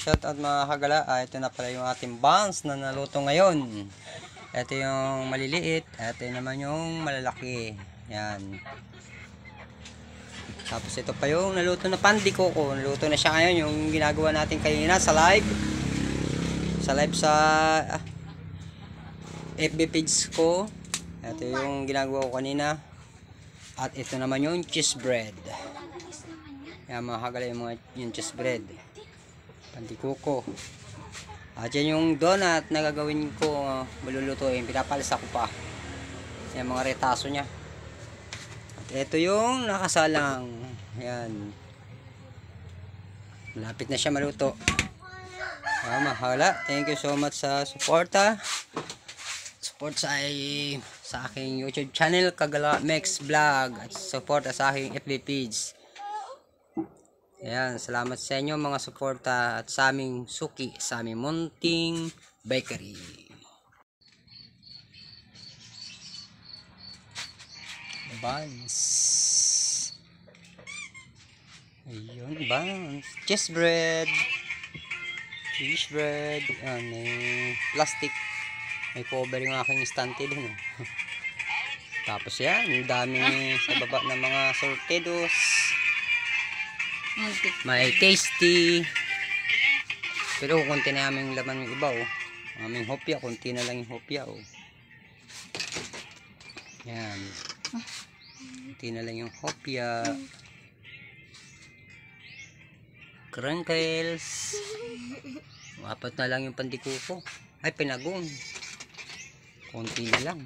shout out mga kagala. Ito na pala yung ating buns na naluto ngayon. Ito yung maliliit. Ito naman yung malalaki. Yan. Tapos ito pa yung naluto na pandikoko. Naluto na siya ngayon. Yung ginagawa natin kanina sa live. Sa live sa FB page ko. Ito yung ginagawa ko kanina. At ito naman yung cheese bread. Yan mga kagala yung cheese bread. Pandikoko. At yan yung donut na gagawin ko, malulutuin. Pinapalisa ko pa. Yan mga retaso niya. At ito yung nakasalang. Yan. Malapit na siya maluto. Yan mga kagala. Thank you so much sa suporta. Support sa aking YouTube channel, Kagala Mex Vlog. At support sa aking FB page. Ayan, salamat sa inyo mga suporta at sa aming suki, sa aming munting bakery. Buns. Ayun, buns. Cheese bread. Cheese bread. Ayan, may plastic. May cover yung aking stante din. Tapos yan, ang dami sa baba ng mga sortedos. May tasty. Pero konti na aming laman yung iba, oh. Aming hopya, konti na lang yung hopya, oh. Yan. Konti na lang yung hopya. Crinkles. Apat na lang yung pandikuko. Ay, pinagong. Konti na lang.